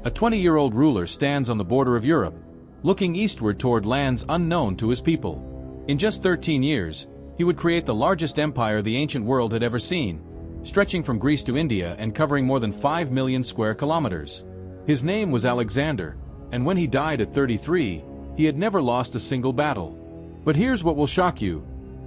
A 20-year-old ruler stands on the border of Europe, looking eastward toward lands unknown to his people. In just 13 years, he would create the largest empire the ancient world had ever seen, stretching from Greece to India and covering more than 5 million square kilometers. His name was Alexander, and when he died at 33, he had never lost a single battle. But here's what will shock you.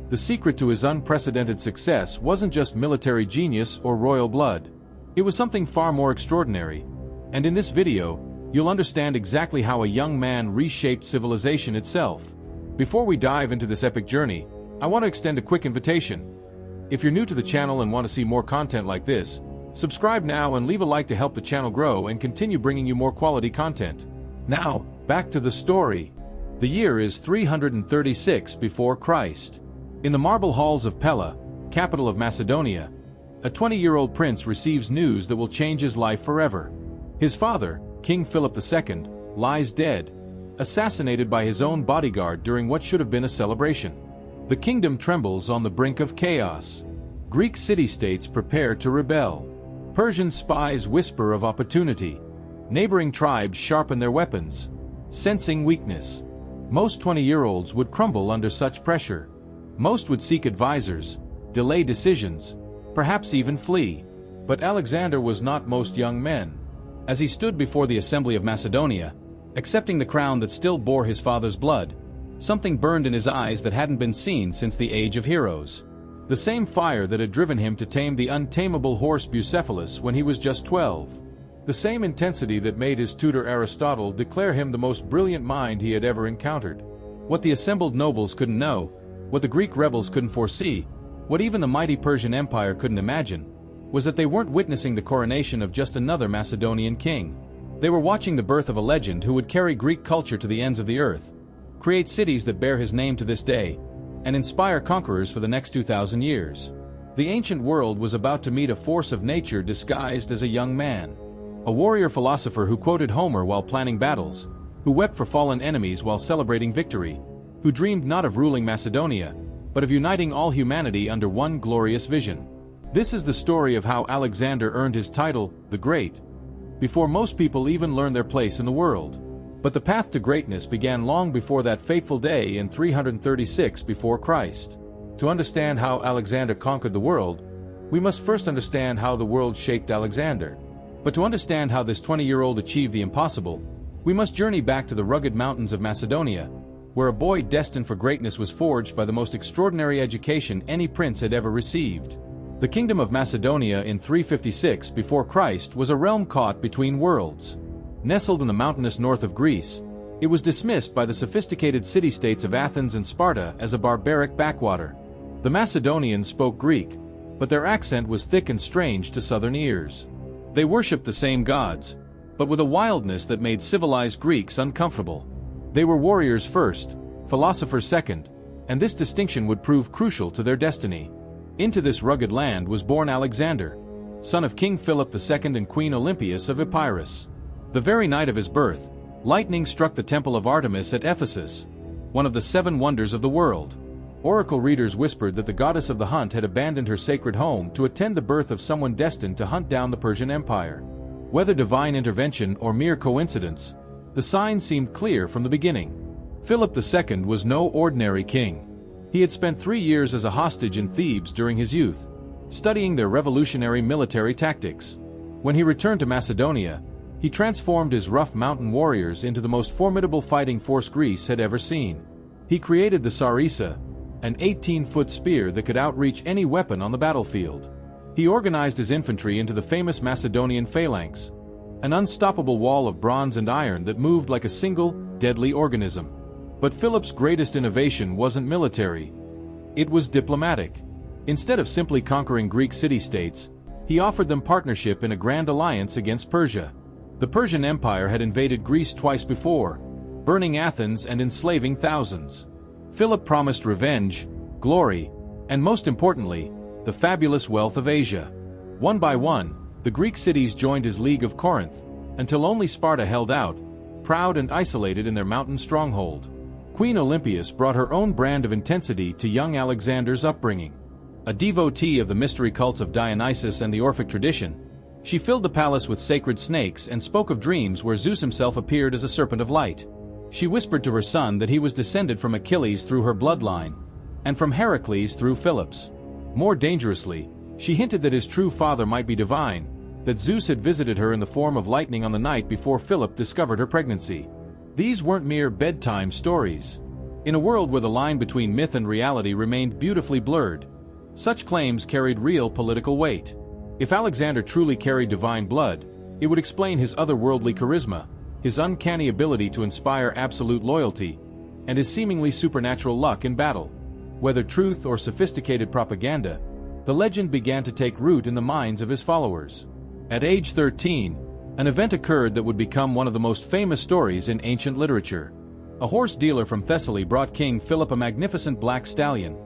The secret to his unprecedented success wasn't just military genius or royal blood. It was something far more extraordinary. And in this video, you'll understand exactly how a young man reshaped civilization itself. Before we dive into this epic journey, I want to extend a quick invitation. If you're new to the channel and want to see more content like this, subscribe now and leave a like to help the channel grow and continue bringing you more quality content. Now, back to the story. The year is 336 before Christ. In the marble halls of Pella, capital of Macedonia, a 20-year-old prince receives news that will change his life forever. His father, King Philip II, lies dead, assassinated by his own bodyguard during what should have been a celebration. The kingdom trembles on the brink of chaos. Greek city-states prepare to rebel. Persian spies whisper of opportunity. Neighboring tribes sharpen their weapons, sensing weakness. Most 20-year-olds would crumble under such pressure. Most would seek advisors, delay decisions, perhaps even flee. But Alexander was not most young men. As he stood before the assembly of Macedonia, accepting the crown that still bore his father's blood, something burned in his eyes that hadn't been seen since the age of heroes. The same fire that had driven him to tame the untamable horse Bucephalus when he was just 12. The same intensity that made his tutor Aristotle declare him the most brilliant mind he had ever encountered. What the assembled nobles couldn't know, what the Greek rebels couldn't foresee, what even the mighty Persian Empire couldn't imagine, was that they weren't witnessing the coronation of just another Macedonian king. They were watching the birth of a legend who would carry Greek culture to the ends of the earth, create cities that bear his name to this day, and inspire conquerors for the next 2,000 years. The ancient world was about to meet a force of nature disguised as a young man. A warrior philosopher who quoted Homer while planning battles, who wept for fallen enemies while celebrating victory, who dreamed not of ruling Macedonia, but of uniting all humanity under one glorious vision. This is the story of how Alexander earned his title, the Great, before most people even learned their place in the world. But the path to greatness began long before that fateful day in 336 before Christ. To understand how Alexander conquered the world, we must first understand how the world shaped Alexander. But to understand how this 20-year-old achieved the impossible, we must journey back to the rugged mountains of Macedonia, where a boy destined for greatness was forged by the most extraordinary education any prince had ever received. The kingdom of Macedonia in 356 before Christ was a realm caught between worlds. Nestled in the mountainous north of Greece, it was dismissed by the sophisticated city-states of Athens and Sparta as a barbaric backwater. The Macedonians spoke Greek, but their accent was thick and strange to southern ears. They worshipped the same gods, but with a wildness that made civilized Greeks uncomfortable. They were warriors first, philosophers second, and this distinction would prove crucial to their destiny. Into this rugged land was born Alexander, son of King Philip II and Queen Olympias of Epirus. The very night of his birth, lightning struck the temple of Artemis at Ephesus, one of the 7 wonders of the world. Oracle readers whispered that the goddess of the hunt had abandoned her sacred home to attend the birth of someone destined to hunt down the Persian Empire. Whether divine intervention or mere coincidence, the sign seemed clear from the beginning. Philip II was no ordinary king. He had spent 3 years as a hostage in Thebes during his youth, studying their revolutionary military tactics. When he returned to Macedonia, he transformed his rough mountain warriors into the most formidable fighting force Greece had ever seen. He created the sarissa, an 18-foot spear that could outreach any weapon on the battlefield. He organized his infantry into the famous Macedonian phalanx, an unstoppable wall of bronze and iron that moved like a single, deadly organism. But Philip's greatest innovation wasn't military. It was diplomatic. Instead of simply conquering Greek city-states, he offered them partnership in a grand alliance against Persia. The Persian Empire had invaded Greece twice before, burning Athens and enslaving thousands. Philip promised revenge, glory, and most importantly, the fabulous wealth of Asia. One by one, the Greek cities joined his League of Corinth, until only Sparta held out, proud and isolated in their mountain stronghold. Queen Olympias brought her own brand of intensity to young Alexander's upbringing. A devotee of the mystery cults of Dionysus and the Orphic tradition, She filled the palace with sacred snakes and spoke of dreams where Zeus himself appeared as a serpent of light. She whispered to her son that he was descended from Achilles through her bloodline, and from Heracles through Philip's. More dangerously, she hinted that his true father might be divine, that Zeus had visited her in the form of lightning on the night before Philip discovered her pregnancy. These weren't mere bedtime stories. In a world where the line between myth and reality remained beautifully blurred, such claims carried real political weight. If Alexander truly carried divine blood, it would explain his otherworldly charisma, his uncanny ability to inspire absolute loyalty, and his seemingly supernatural luck in battle. Whether truth or sophisticated propaganda, the legend began to take root in the minds of his followers. At age 13, an event occurred that would become one of the most famous stories in ancient literature. A horse dealer from Thessaly brought King Philip a magnificent black stallion,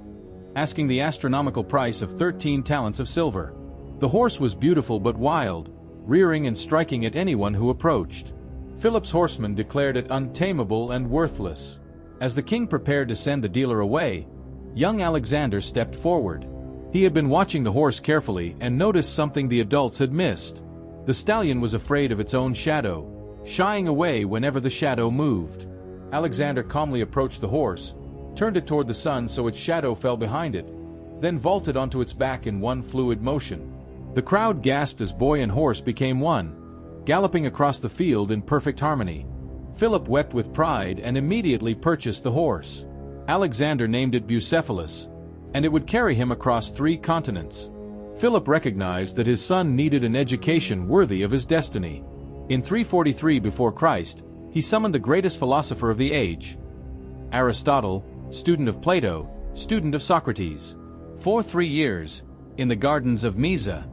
asking the astronomical price of 13 talents of silver. The horse was beautiful but wild, rearing and striking at anyone who approached. Philip's horsemen declared it untamable and worthless. As the king prepared to send the dealer away, young Alexander stepped forward. He had been watching the horse carefully and noticed something the adults had missed. The stallion was afraid of its own shadow, shying away whenever the shadow moved. Alexander calmly approached the horse, turned it toward the sun so its shadow fell behind it, then vaulted onto its back in one fluid motion. The crowd gasped as boy and horse became one, galloping across the field in perfect harmony. Philip wept with pride and immediately purchased the horse. Alexander named it Bucephalus, and it would carry him across 3 continents. Philip recognized that his son needed an education worthy of his destiny. In 343 before Christ, he summoned the greatest philosopher of the age, Aristotle, student of Plato, student of Socrates. For 3 years, in the gardens of Mysa,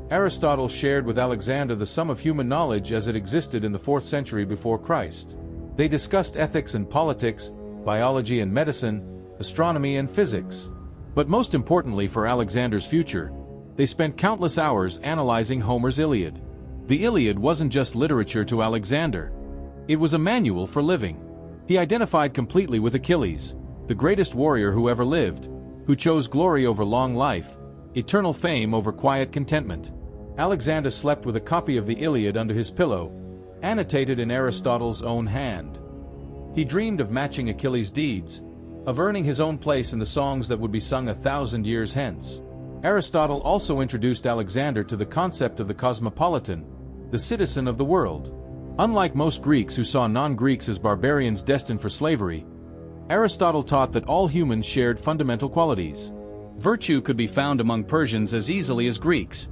Aristotle shared with Alexander the sum of human knowledge as it existed in the 4th century before Christ. They discussed ethics and politics, biology and medicine, astronomy and physics. But most importantly for Alexander's future, they spent countless hours analyzing Homer's Iliad. The Iliad wasn't just literature to Alexander. It was a manual for living. He identified completely with Achilles, the greatest warrior who ever lived, who chose glory over long life, eternal fame over quiet contentment. Alexander slept with a copy of the Iliad under his pillow, annotated in Aristotle's own hand. He dreamed of matching Achilles' deeds, of earning his own place in the songs that would be sung 1,000 years hence. Aristotle also introduced Alexander to the concept of the cosmopolitan, the citizen of the world. Unlike most Greeks who saw non-Greeks as barbarians destined for slavery, Aristotle taught that all humans shared fundamental qualities. Virtue could be found among Persians as easily as Greeks,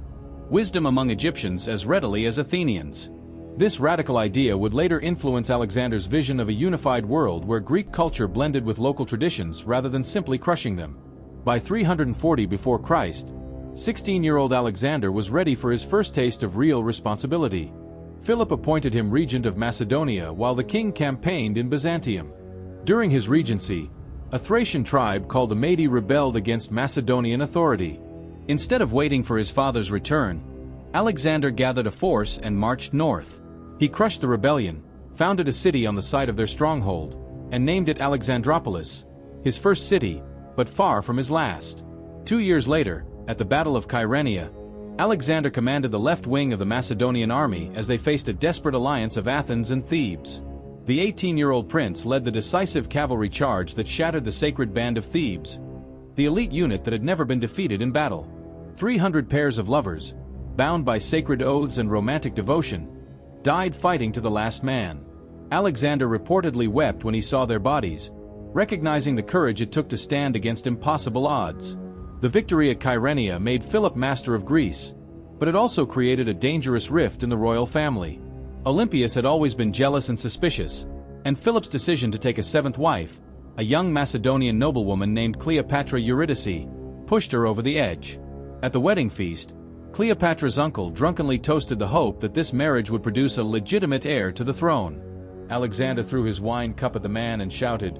wisdom among Egyptians as readily as Athenians. This radical idea would later influence Alexander's vision of a unified world where Greek culture blended with local traditions rather than simply crushing them. By 340 before Christ, 16-year-old Alexander was ready for his first taste of real responsibility. Philip appointed him regent of Macedonia while the king campaigned in Byzantium. During his regency, a Thracian tribe called the Mede rebelled against Macedonian authority. Instead of waiting for his father's return, Alexander gathered a force and marched north. He crushed the rebellion, founded a city on the site of their stronghold, and named it Alexandropolis, his first city, but far from his last. 2 years later, at the Battle of Kyrenia, Alexander commanded the left wing of the Macedonian army as they faced a desperate alliance of Athens and Thebes. The 18-year-old prince led the decisive cavalry charge that shattered the sacred band of Thebes, the elite unit that had never been defeated in battle. 300 pairs of lovers, bound by sacred oaths and romantic devotion, died fighting to the last man. Alexander reportedly wept when he saw their bodies, recognizing the courage it took to stand against impossible odds. The victory at Kyrenia made Philip master of Greece, but it also created a dangerous rift in the royal family. Olympias had always been jealous and suspicious, and Philip's decision to take a 7th wife, a young Macedonian noblewoman named Cleopatra Eurydice, pushed her over the edge. At the wedding feast, Cleopatra's uncle drunkenly toasted the hope that this marriage would produce a legitimate heir to the throne. Alexander threw his wine cup at the man and shouted,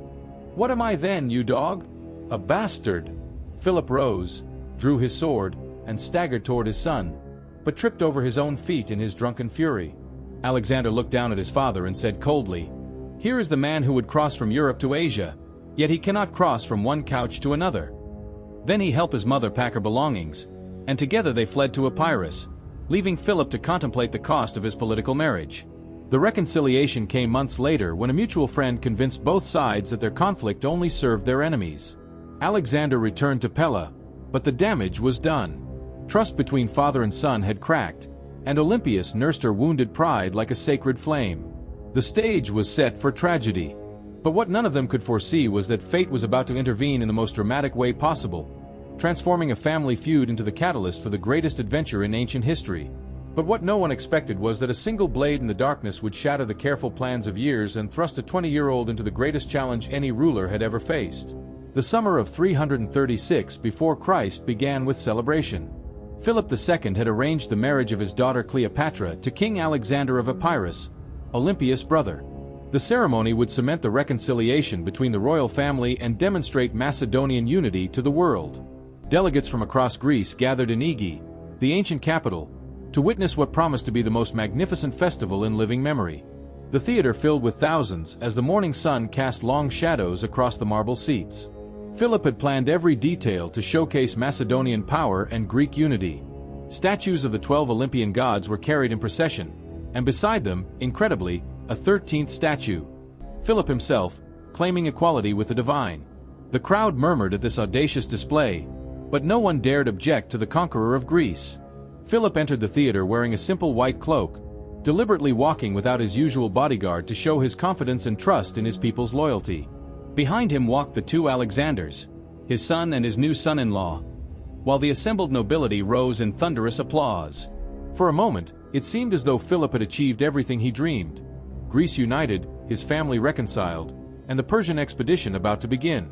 "What am I then, you dog? A bastard!" Philip rose, drew his sword, and staggered toward his son, but tripped over his own feet in his drunken fury. Alexander looked down at his father and said coldly, "Here is the man who would cross from Europe to Asia, yet he cannot cross from one couch to another." Then he helped his mother pack her belongings, and together they fled to Epirus, leaving Philip to contemplate the cost of his political marriage. The reconciliation came months later when a mutual friend convinced both sides that their conflict only served their enemies. Alexander returned to Pella, but the damage was done. Trust between father and son had cracked, and Olympias nursed her wounded pride like a sacred flame. The stage was set for tragedy. But what none of them could foresee was that fate was about to intervene in the most dramatic way possible, transforming a family feud into the catalyst for the greatest adventure in ancient history. But what no one expected was that a single blade in the darkness would shatter the careful plans of years and thrust a 20-year-old into the greatest challenge any ruler had ever faced. The summer of 336 before Christ began with celebration. Philip II had arranged the marriage of his daughter Cleopatra to King Alexander of Epirus, Olympias' brother. The ceremony would cement the reconciliation between the royal family and demonstrate Macedonian unity to the world. Delegates from across Greece gathered in Aegae, the ancient capital, to witness what promised to be the most magnificent festival in living memory. The theater filled with thousands as the morning sun cast long shadows across the marble seats. Philip had planned every detail to showcase Macedonian power and Greek unity. Statues of the 12 Olympian gods were carried in procession, and beside them, incredibly, a 13th statue. Philip himself, claiming equality with the divine. The crowd murmured at this audacious display, but no one dared object to the conqueror of Greece. Philip entered the theater wearing a simple white cloak, deliberately walking without his usual bodyguard to show his confidence and trust in his people's loyalty. Behind him walked the two Alexanders, his son and his new son-in-law, while the assembled nobility rose in thunderous applause. For a moment, it seemed as though Philip had achieved everything he dreamed. Greece united, his family reconciled, and the Persian expedition about to begin.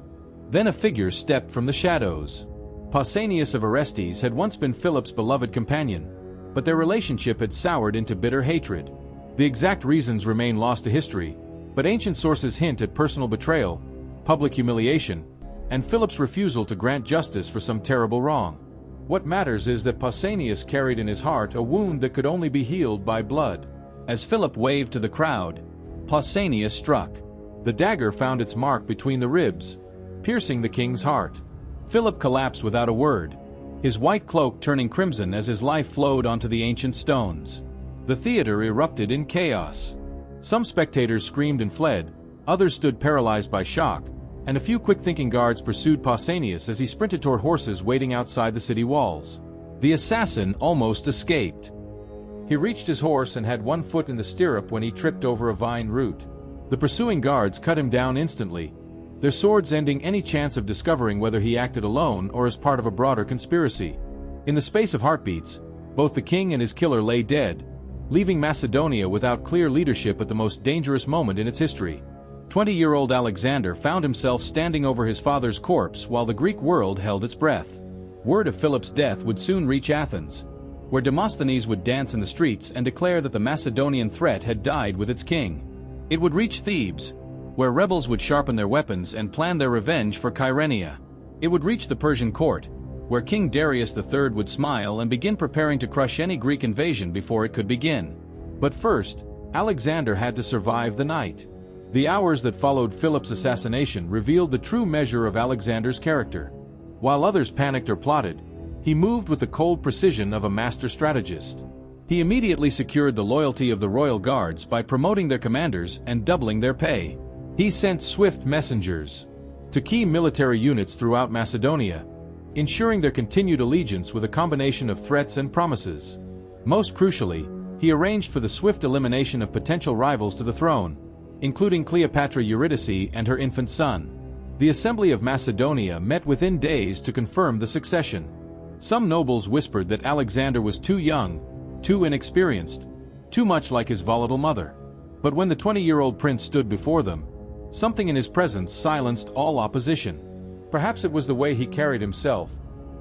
Then a figure stepped from the shadows. Pausanias of Orestes had once been Philip's beloved companion, but their relationship had soured into bitter hatred. The exact reasons remain lost to history, but ancient sources hint at personal betrayal, public humiliation, and Philip's refusal to grant justice for some terrible wrong. What matters is that Pausanias carried in his heart a wound that could only be healed by blood. As Philip waved to the crowd, Pausanias struck. The dagger found its mark between the ribs, piercing the king's heart. Philip collapsed without a word, his white cloak turning crimson as his life flowed onto the ancient stones. The theater erupted in chaos. Some spectators screamed and fled, others stood paralyzed by shock, and a few quick-thinking guards pursued Pausanias as he sprinted toward horses waiting outside the city walls. The assassin almost escaped. He reached his horse and had one foot in the stirrup when he tripped over a vine root. The pursuing guards cut him down instantly, their swords ending any chance of discovering whether he acted alone or as part of a broader conspiracy. In the space of heartbeats, both the king and his killer lay dead, leaving Macedonia without clear leadership at the most dangerous moment in its history. 20-year-old Alexander found himself standing over his father's corpse while the Greek world held its breath. Word of Philip's death would soon reach Athens, where Demosthenes would dance in the streets and declare that the Macedonian threat had died with its king. It would reach Thebes, where rebels would sharpen their weapons and plan their revenge for Kyrenia. It would reach the Persian court, where King Darius III would smile and begin preparing to crush any Greek invasion before it could begin. But first, Alexander had to survive the night. The hours that followed Philip's assassination revealed the true measure of Alexander's character. While others panicked or plotted, he moved with the cold precision of a master strategist. He immediately secured the loyalty of the royal guards by promoting their commanders and doubling their pay. He sent swift messengers to key military units throughout Macedonia, ensuring their continued allegiance with a combination of threats and promises. Most crucially, he arranged for the swift elimination of potential rivals to the throne, including Cleopatra Eurydice and her infant son. The Assembly of Macedonia met within days to confirm the succession. Some nobles whispered that Alexander was too young, too inexperienced, too much like his volatile mother. But when the 20-year-old prince stood before them, something in his presence silenced all opposition. Perhaps it was the way he carried himself,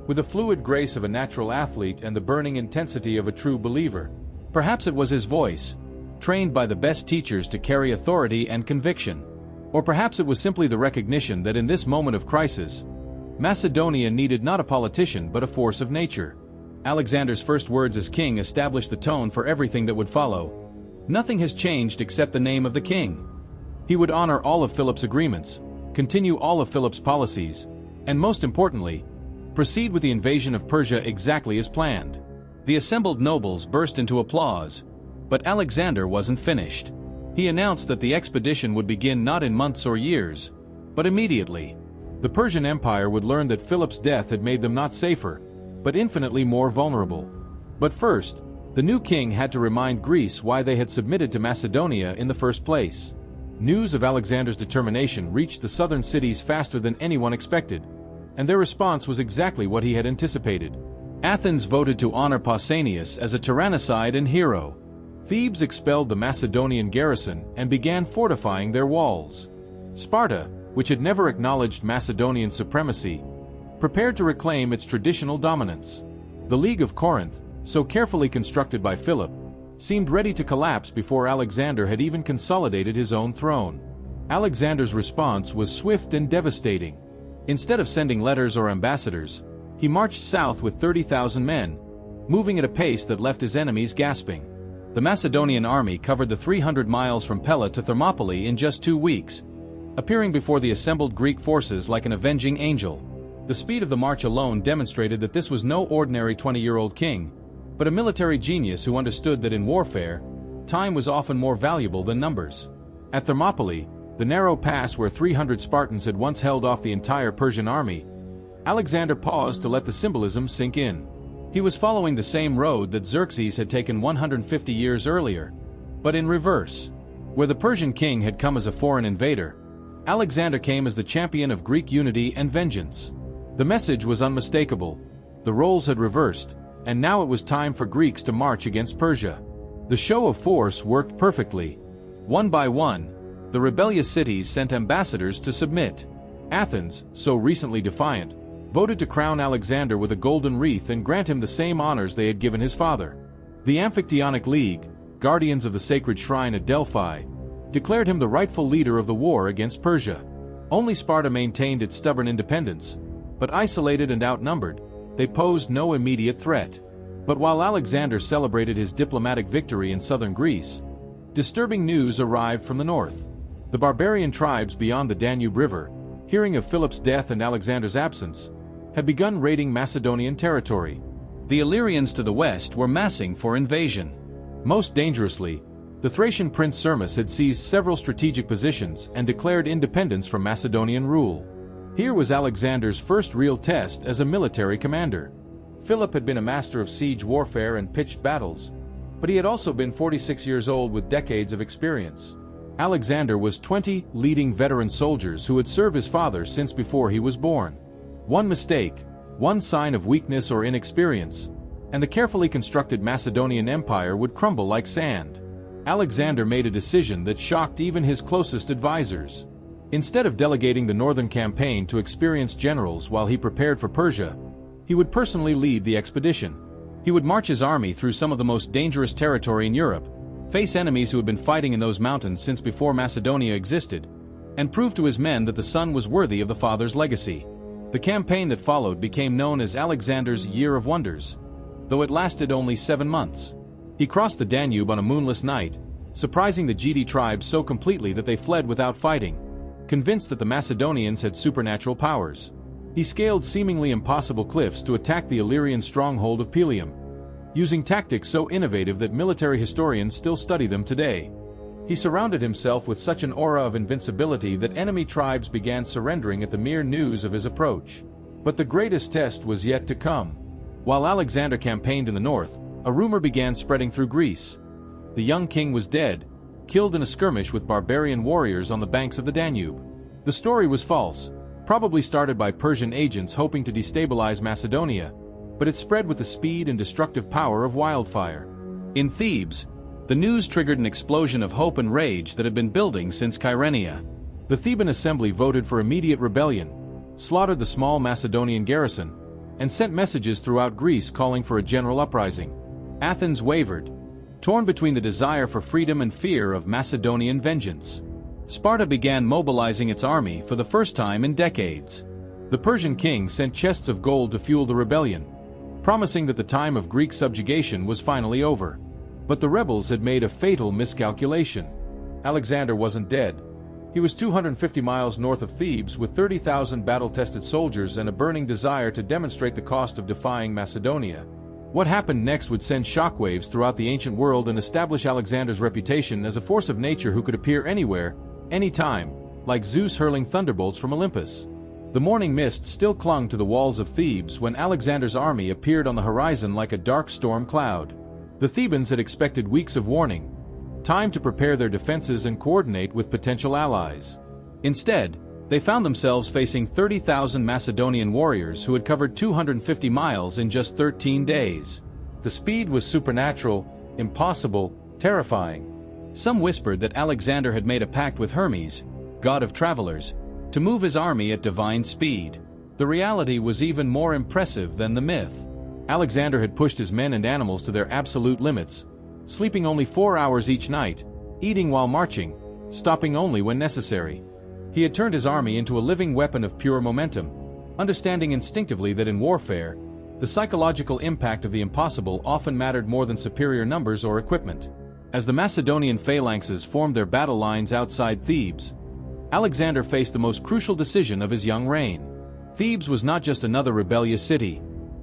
with the fluid grace of a natural athlete and the burning intensity of a true believer. Perhaps it was his voice, trained by the best teachers to carry authority and conviction. Or perhaps it was simply the recognition that in this moment of crisis, Macedonia needed not a politician but a force of nature. Alexander's first words as king established the tone for everything that would follow. Nothing has changed except the name of the king. He would honor all of Philip's agreements, continue all of Philip's policies, and most importantly, proceed with the invasion of Persia exactly as planned. The assembled nobles burst into applause, but Alexander wasn't finished. He announced that the expedition would begin not in months or years, but immediately. The Persian Empire would learn that Philip's death had made them not safer, but infinitely more vulnerable. But first, the new king had to remind Greece why they had submitted to Macedonia in the first place. News of Alexander's determination reached the southern cities faster than anyone expected, and their response was exactly what he had anticipated. Athens voted to honor Pausanias as a tyrannicide and hero. Thebes expelled the Macedonian garrison and began fortifying their walls. Sparta, which had never acknowledged Macedonian supremacy, prepared to reclaim its traditional dominance. The League of Corinth, so carefully constructed by Philip, seemed ready to collapse before Alexander had even consolidated his own throne. Alexander's response was swift and devastating. Instead of sending letters or ambassadors, he marched south with 30,000 men, moving at a pace that left his enemies gasping. The Macedonian army covered the 300 miles from Pella to Thermopylae in just 2 weeks, appearing before the assembled Greek forces like an avenging angel. The speed of the march alone demonstrated that this was no ordinary 20-year-old king, but a military genius who understood that in warfare, time was often more valuable than numbers. At Thermopylae, the narrow pass where 300 Spartans had once held off the entire Persian army, Alexander paused to let the symbolism sink in. He was following the same road that Xerxes had taken 150 years earlier, but in reverse. Where the Persian king had come as a foreign invader, Alexander came as the champion of Greek unity and vengeance. The message was unmistakable. The roles had reversed, and now it was time for Greeks to march against Persia. The show of force worked perfectly. One by one, the rebellious cities sent ambassadors to submit. Athens, so recently defiant, voted to crown Alexander with a golden wreath and grant him the same honors they had given his father. The Amphictyonic League, guardians of the sacred shrine at Delphi, declared him the rightful leader of the war against Persia. Only Sparta maintained its stubborn independence, but isolated and outnumbered, they posed no immediate threat. But while Alexander celebrated his diplomatic victory in southern Greece, disturbing news arrived from the north. The barbarian tribes beyond the Danube River, hearing of Philip's death and Alexander's absence, had begun raiding Macedonian territory. The Illyrians to the west were massing for invasion. Most dangerously, the Thracian prince Sirmis had seized several strategic positions and declared independence from Macedonian rule. Here was Alexander's first real test as a military commander. Philip had been a master of siege warfare and pitched battles, but he had also been 46 years old with decades of experience. Alexander was 20 leading veteran soldiers who had served his father since before he was born. One mistake, one sign of weakness or inexperience, and the carefully constructed Macedonian Empire would crumble like sand. Alexander made a decision that shocked even his closest advisors. Instead of delegating the northern campaign to experienced generals while he prepared for Persia, he would personally lead the expedition. He would march his army through some of the most dangerous territory in Europe, face enemies who had been fighting in those mountains since before Macedonia existed, and prove to his men that the son was worthy of the father's legacy. The campaign that followed became known as Alexander's Year of Wonders, though it lasted only 7 months. He crossed the Danube on a moonless night, surprising the Gedi tribes so completely that they fled without fighting, convinced that the Macedonians had supernatural powers. He scaled seemingly impossible cliffs to attack the Illyrian stronghold of Pelium, using tactics so innovative that military historians still study them today. He surrounded himself with such an aura of invincibility that enemy tribes began surrendering at the mere news of his approach. But the greatest test was yet to come. While Alexander campaigned in the north, a rumor began spreading through Greece. The young king was dead, killed in a skirmish with barbarian warriors on the banks of the Danube. The story was false, probably started by Persian agents hoping to destabilize Macedonia, but it spread with the speed and destructive power of wildfire. In Thebes, the news triggered an explosion of hope and rage that had been building since Kyrenia. The Theban assembly voted for immediate rebellion, slaughtered the small Macedonian garrison, and sent messages throughout Greece calling for a general uprising. Athens wavered, torn between the desire for freedom and fear of Macedonian vengeance. Sparta began mobilizing its army for the first time in decades. The Persian king sent chests of gold to fuel the rebellion, promising that the time of Greek subjugation was finally over. But the rebels had made a fatal miscalculation. Alexander wasn't dead. He was 250 miles north of Thebes with 30,000 battle-tested soldiers and a burning desire to demonstrate the cost of defying Macedonia. What happened next would send shockwaves throughout the ancient world and establish Alexander's reputation as a force of nature who could appear anywhere, anytime, like Zeus hurling thunderbolts from Olympus. The morning mist still clung to the walls of Thebes when Alexander's army appeared on the horizon like a dark storm cloud. The Thebans had expected weeks of warning, time to prepare their defenses and coordinate with potential allies. Instead, they found themselves facing 30,000 Macedonian warriors who had covered 250 miles in just 13 days. The speed was supernatural, impossible, terrifying. Some whispered that Alexander had made a pact with Hermes, god of travelers, to move his army at divine speed. The reality was even more impressive than the myth. Alexander had pushed his men and animals to their absolute limits, sleeping only 4 hours each night, eating while marching, stopping only when necessary. He had turned his army into a living weapon of pure momentum, understanding instinctively that in warfare, the psychological impact of the impossible often mattered more than superior numbers or equipment. As the Macedonian phalanxes formed their battle lines outside Thebes, Alexander faced the most crucial decision of his young reign. Thebes was not just another rebellious city.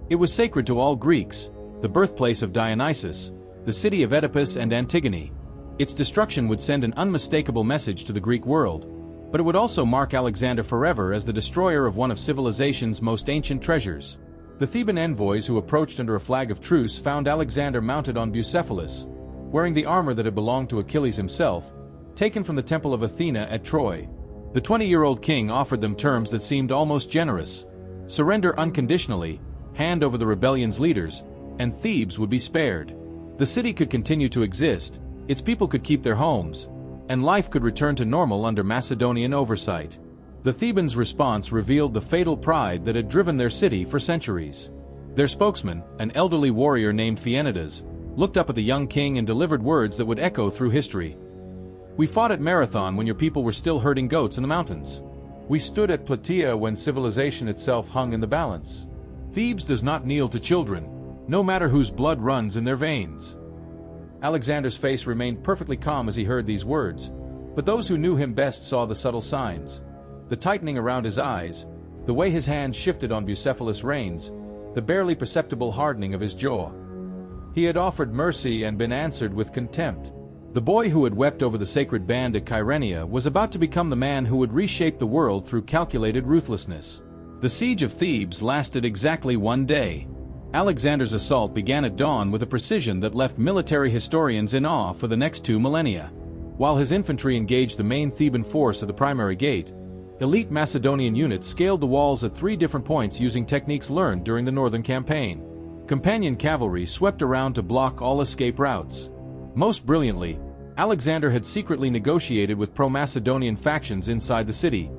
It was sacred to all Greeks, the birthplace of Dionysus, the city of Oedipus and Antigone. Its destruction would send an unmistakable message to the Greek world, but it would also mark Alexander forever as the destroyer of one of civilization's most ancient treasures. The Theban envoys who approached under a flag of truce found Alexander mounted on Bucephalus, wearing the armor that had belonged to Achilles himself, taken from the temple of Athena at Troy. The 20-year-old king offered them terms that seemed almost generous. Surrender unconditionally, hand over the rebellion's leaders, and Thebes would be spared. The city could continue to exist, its people could keep their homes, and life could return to normal under Macedonian oversight. The Thebans' response revealed the fatal pride that had driven their city for centuries. Their spokesman, an elderly warrior named Phaeonidas, looked up at the young king and delivered words that would echo through history. "We fought at Marathon when your people were still herding goats in the mountains. We stood at Plataea when civilization itself hung in the balance. Thebes does not kneel to children, no matter whose blood runs in their veins." Alexander's face remained perfectly calm as he heard these words, but those who knew him best saw the subtle signs. The tightening around his eyes, the way his hand shifted on Bucephalus' reins, the barely perceptible hardening of his jaw. He had offered mercy and been answered with contempt. The boy who had wept over the sacred band at Kyrenia was about to become the man who would reshape the world through calculated ruthlessness. The siege of Thebes lasted exactly 1 day. Alexander's assault began at dawn with a precision that left military historians in awe for the next 2 millennia. While his infantry engaged the main Theban force at the primary gate, elite Macedonian units scaled the walls at 3 different points using techniques learned during the northern campaign. Companion cavalry swept around to block all escape routes. Most brilliantly, Alexander had secretly negotiated with pro-Macedonian factions inside the city,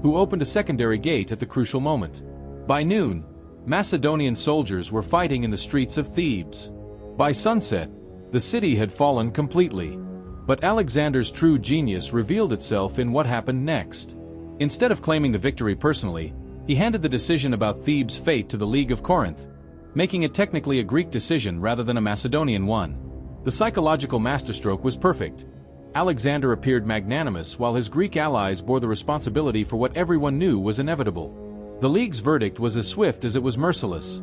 who opened a secondary gate at the crucial moment. By noon, Macedonian soldiers were fighting in the streets of Thebes. By sunset, the city had fallen completely. But Alexander's true genius revealed itself in what happened next. Instead of claiming the victory personally, he handed the decision about Thebes' fate to the League of Corinth, making it technically a Greek decision rather than a Macedonian one. The psychological masterstroke was perfect. Alexander appeared magnanimous while his Greek allies bore the responsibility for what everyone knew was inevitable. The League's verdict was as swift as it was merciless.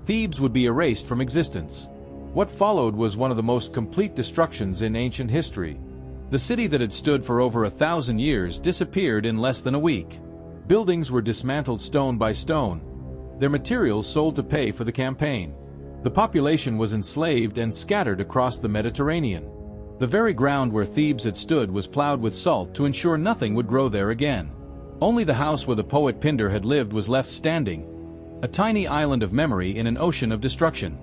Thebes would be erased from existence. What followed was one of the most complete destructions in ancient history. The city that had stood for over 1,000 years disappeared in less than a week. Buildings were dismantled stone by stone, their materials sold to pay for the campaign. The population was enslaved and scattered across the Mediterranean. The very ground where Thebes had stood was plowed with salt to ensure nothing would grow there again. Only the house where the poet Pindar had lived was left standing, a tiny island of memory in an ocean of destruction.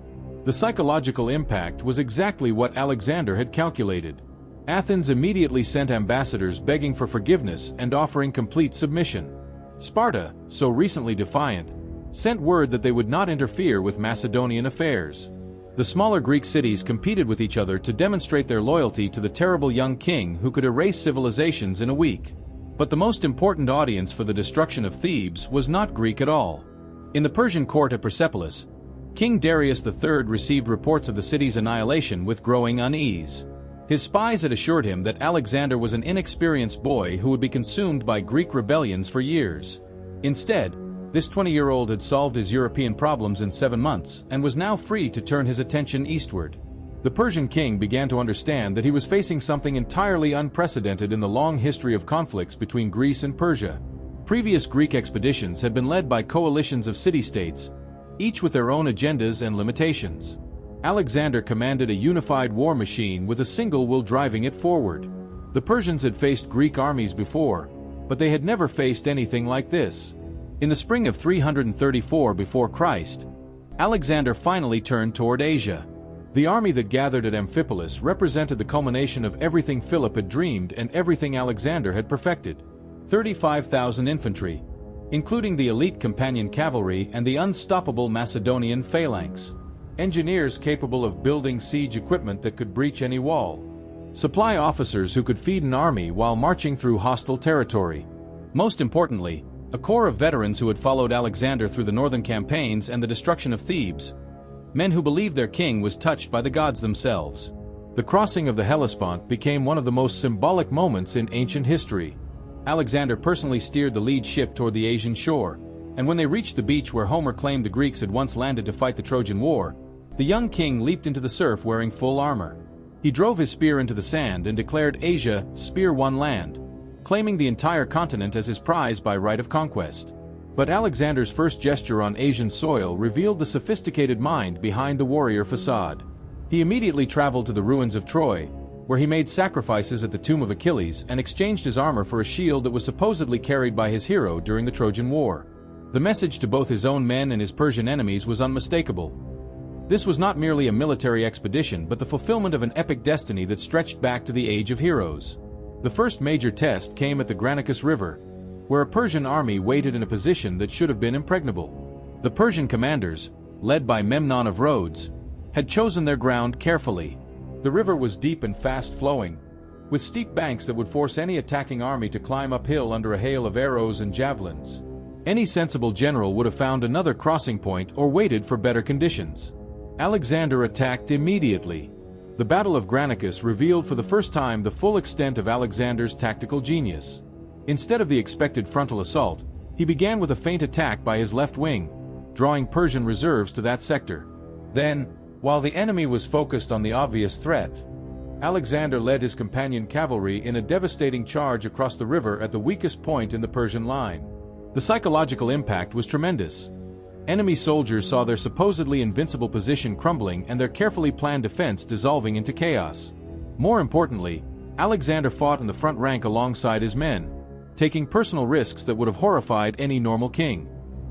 The psychological impact was exactly what Alexander had calculated. Athens immediately sent ambassadors begging for forgiveness and offering complete submission. Sparta, so recently defiant, sent word that they would not interfere with Macedonian affairs. The smaller Greek cities competed with each other to demonstrate their loyalty to the terrible young king who could erase civilizations in a week. But the most important audience for the destruction of Thebes was not Greek at all. In the Persian court at Persepolis, King Darius III received reports of the city's annihilation with growing unease. His spies had assured him that Alexander was an inexperienced boy who would be consumed by Greek rebellions for years. Instead, This 20-year-old had solved his European problems in 7 months and was now free to turn his attention eastward. The Persian king began to understand that he was facing something entirely unprecedented in the long history of conflicts between Greece and Persia. Previous Greek expeditions had been led by coalitions of city-states, each with their own agendas and limitations. Alexander commanded a unified war machine with a single will driving it forward. The Persians had faced Greek armies before, but they had never faced anything like this. In the spring of 334 before Christ, Alexander finally turned toward Asia. The army that gathered at Amphipolis represented the culmination of everything Philip had dreamed and everything Alexander had perfected. 35,000 infantry, including the elite companion cavalry and the unstoppable Macedonian phalanx. Engineers capable of building siege equipment that could breach any wall. Supply officers who could feed an army while marching through hostile territory. Most importantly, a corps of veterans who had followed Alexander through the northern campaigns and the destruction of Thebes. Men who believed their king was touched by the gods themselves. The crossing of the Hellespont became one of the most symbolic moments in ancient history. Alexander personally steered the lead ship toward the Asian shore, and when they reached the beach where Homer claimed the Greeks had once landed to fight the Trojan War, the young king leaped into the surf wearing full armor. He drove his spear into the sand and declared Asia, spear won land, claiming the entire continent as his prize by right of conquest. But Alexander's first gesture on Asian soil revealed the sophisticated mind behind the warrior facade. He immediately traveled to the ruins of Troy, where he made sacrifices at the tomb of Achilles and exchanged his armor for a shield that was supposedly carried by his hero during the Trojan War. The message to both his own men and his Persian enemies was unmistakable. This was not merely a military expedition but the fulfillment of an epic destiny that stretched back to the Age of Heroes. The first major test came at the Granicus River, where a Persian army waited in a position that should have been impregnable. The Persian commanders, led by Memnon of Rhodes, had chosen their ground carefully. The river was deep and fast-flowing, with steep banks that would force any attacking army to climb uphill under a hail of arrows and javelins. Any sensible general would have found another crossing point or waited for better conditions. Alexander attacked immediately. The Battle of Granicus revealed for the first time the full extent of Alexander's tactical genius. Instead of the expected frontal assault, he began with a feint attack by his left wing, drawing Persian reserves to that sector. Then, while the enemy was focused on the obvious threat, Alexander led his companion cavalry in a devastating charge across the river at the weakest point in the Persian line. The psychological impact was tremendous. Enemy soldiers saw their supposedly invincible position crumbling and their carefully planned defense dissolving into chaos. More importantly, Alexander fought in the front rank alongside his men, taking personal risks that would have horrified any normal king.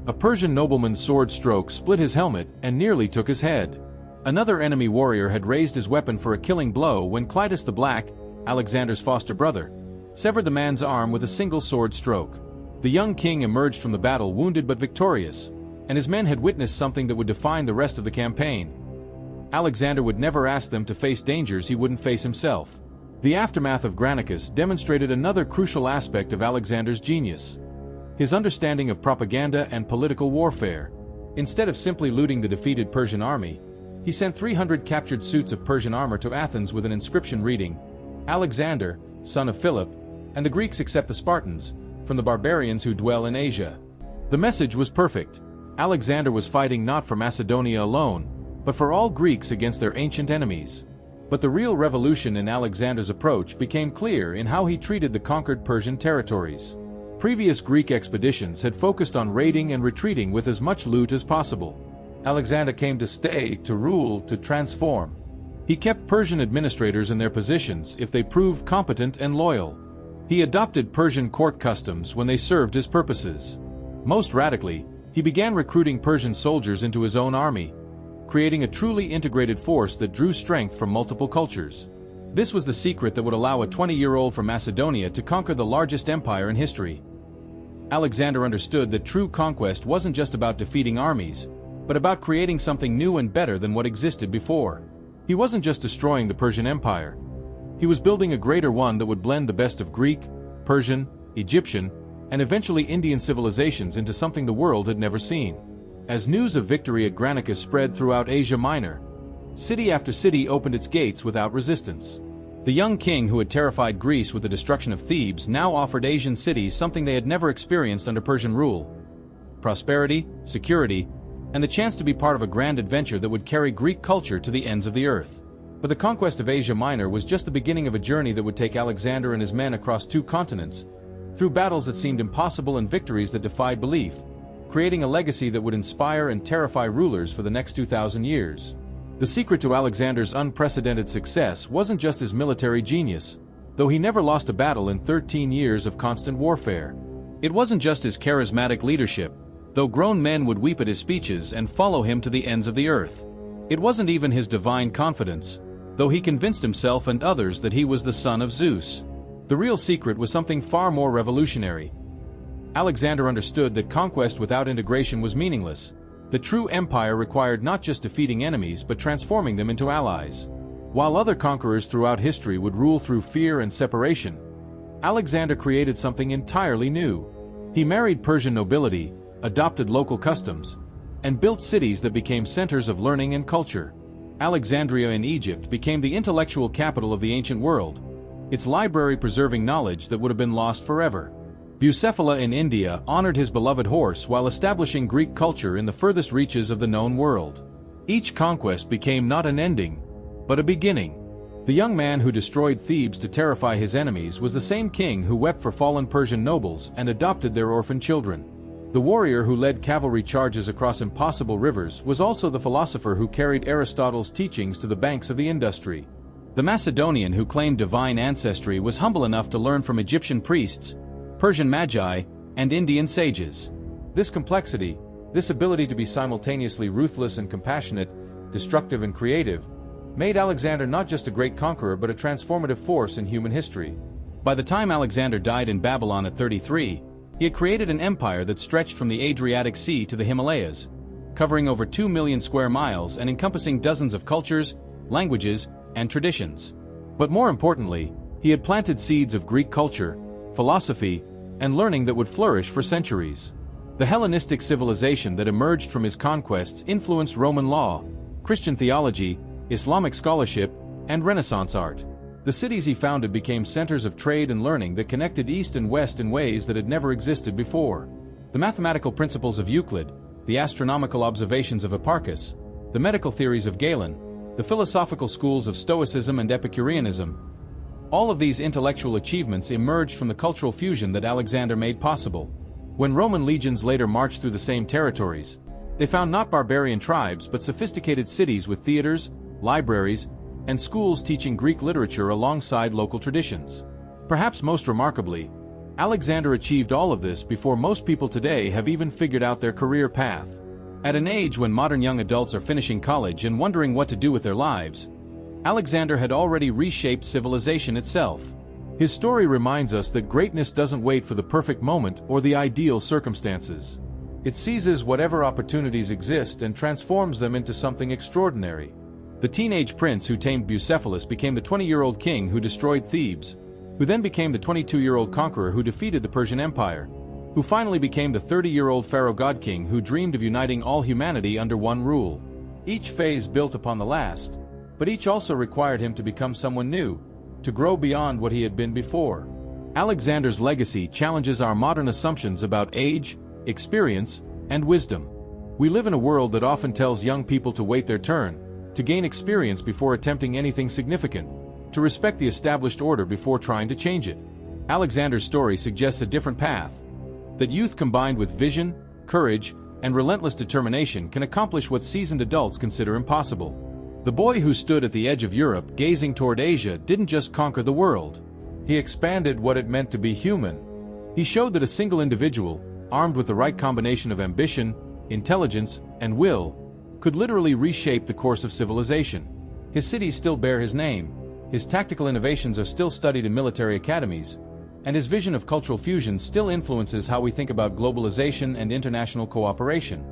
A Persian nobleman's sword stroke split his helmet and nearly took his head. Another enemy warrior had raised his weapon for a killing blow when Clitus the Black, Alexander's foster brother, severed the man's arm with a single sword stroke. The young king emerged from the battle wounded but victorious, and his men had witnessed something that would define the rest of the campaign. Alexander would never ask them to face dangers he wouldn't face himself. The aftermath of Granicus demonstrated another crucial aspect of Alexander's genius: his understanding of propaganda and political warfare. Instead of simply looting the defeated Persian army, he sent 300 captured suits of Persian armor to Athens with an inscription reading, "Alexander, son of Philip, and the Greeks accept the Spartans, from the barbarians who dwell in Asia." The message was perfect. Alexander was fighting not for Macedonia alone, but for all Greeks against their ancient enemies. But the real revolution in Alexander's approach became clear in how he treated the conquered Persian territories. Previous Greek expeditions had focused on raiding and retreating with as much loot as possible. Alexander came to stay, to rule, to transform. He kept Persian administrators in their positions if they proved competent and loyal. He adopted Persian court customs when they served his purposes. Most radically, he began recruiting Persian soldiers into his own army, creating a truly integrated force that drew strength from multiple cultures. This was the secret that would allow a 20-year-old from Macedonia to conquer the largest empire in history. Alexander understood that true conquest wasn't just about defeating armies, but about creating something new and better than what existed before. He wasn't just destroying the Persian Empire. He was building a greater one that would blend the best of Greek, Persian, Egyptian, and eventually Indian civilizations into something the world had never seen. As news of victory at Granicus spread throughout Asia Minor, city after city opened its gates without resistance. The young king who had terrified Greece with the destruction of Thebes now offered Asian cities something they had never experienced under Persian rule: prosperity, security, and the chance to be part of a grand adventure that would carry Greek culture to the ends of the earth. But the conquest of Asia Minor was just the beginning of a journey that would take Alexander and his men across 2 continents, through battles that seemed impossible and victories that defied belief, creating a legacy that would inspire and terrify rulers for the next 2,000 years. The secret to Alexander's unprecedented success wasn't just his military genius, though he never lost a battle in 13 years of constant warfare. It wasn't just his charismatic leadership, though grown men would weep at his speeches and follow him to the ends of the earth. It wasn't even his divine confidence, though he convinced himself and others that he was the son of Zeus. The real secret was something far more revolutionary. Alexander understood that conquest without integration was meaningless. The true empire required not just defeating enemies but transforming them into allies. While other conquerors throughout history would rule through fear and separation, Alexander created something entirely new. He married Persian nobility, adopted local customs, and built cities that became centers of learning and culture. Alexandria in Egypt became the intellectual capital of the ancient world, its library preserving knowledge that would have been lost forever. Bucephalus in India honored his beloved horse while establishing Greek culture in the furthest reaches of the known world. Each conquest became not an ending, but a beginning. The young man who destroyed Thebes to terrify his enemies was the same king who wept for fallen Persian nobles and adopted their orphan children. The warrior who led cavalry charges across impossible rivers was also the philosopher who carried Aristotle's teachings to the banks of the Indus. The Macedonian who claimed divine ancestry was humble enough to learn from Egyptian priests, Persian magi, and Indian sages. This complexity, this ability to be simultaneously ruthless and compassionate, destructive and creative, made Alexander not just a great conqueror but a transformative force in human history. By the time Alexander died in Babylon at 33, he had created an empire that stretched from the Adriatic Sea to the Himalayas, covering over 2 million square miles and encompassing dozens of cultures, languages, and traditions. But more importantly, he had planted seeds of Greek culture, philosophy, and learning that would flourish for centuries. The Hellenistic civilization that emerged from his conquests influenced Roman law, Christian theology, Islamic scholarship, and Renaissance art. The cities he founded became centers of trade and learning that connected East and West in ways that had never existed before. The mathematical principles of Euclid, the astronomical observations of Hipparchus, the medical theories of Galen, the philosophical schools of Stoicism and Epicureanism, all of these intellectual achievements emerged from the cultural fusion that Alexander made possible. When Roman legions later marched through the same territories, they found not barbarian tribes but sophisticated cities with theaters, libraries, and schools teaching Greek literature alongside local traditions. Perhaps most remarkably, Alexander achieved all of this before most people today have even figured out their career path. At an age when modern young adults are finishing college and wondering what to do with their lives, Alexander had already reshaped civilization itself. His story reminds us that greatness doesn't wait for the perfect moment or the ideal circumstances. It seizes whatever opportunities exist and transforms them into something extraordinary. The teenage prince who tamed Bucephalus became the 20-year-old king who destroyed Thebes, who then became the 22-year-old conqueror who defeated the Persian Empire, who finally became the 30-year-old pharaoh god-king who dreamed of uniting all humanity under one rule. Each phase built upon the last, but each also required him to become someone new, to grow beyond what he had been before. Alexander's legacy challenges our modern assumptions about age, experience, and wisdom. We live in a world that often tells young people to wait their turn, to gain experience before attempting anything significant, to respect the established order before trying to change it. Alexander's story suggests a different path, that youth combined with vision, courage, and relentless determination can accomplish what seasoned adults consider impossible. The boy who stood at the edge of Europe gazing toward Asia didn't just conquer the world. He expanded what it meant to be human. He showed that a single individual, armed with the right combination of ambition, intelligence, and will, could literally reshape the course of civilization. His cities still bear his name, his tactical innovations are still studied in military academies, and his vision of cultural fusion still influences how we think about globalization and international cooperation.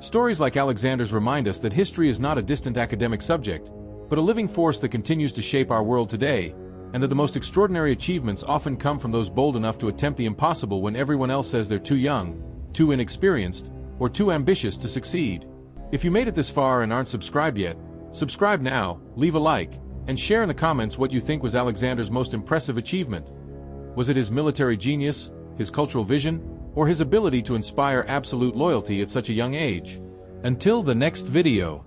Stories like Alexander's remind us that history is not a distant academic subject, but a living force that continues to shape our world today, and that the most extraordinary achievements often come from those bold enough to attempt the impossible when everyone else says they're too young, too inexperienced, or too ambitious to succeed. If you made it this far and aren't subscribed yet, subscribe now, leave a like, and share in the comments what you think was Alexander's most impressive achievement. Was it his military genius, his cultural vision, or his ability to inspire absolute loyalty at such a young age. Until the next video.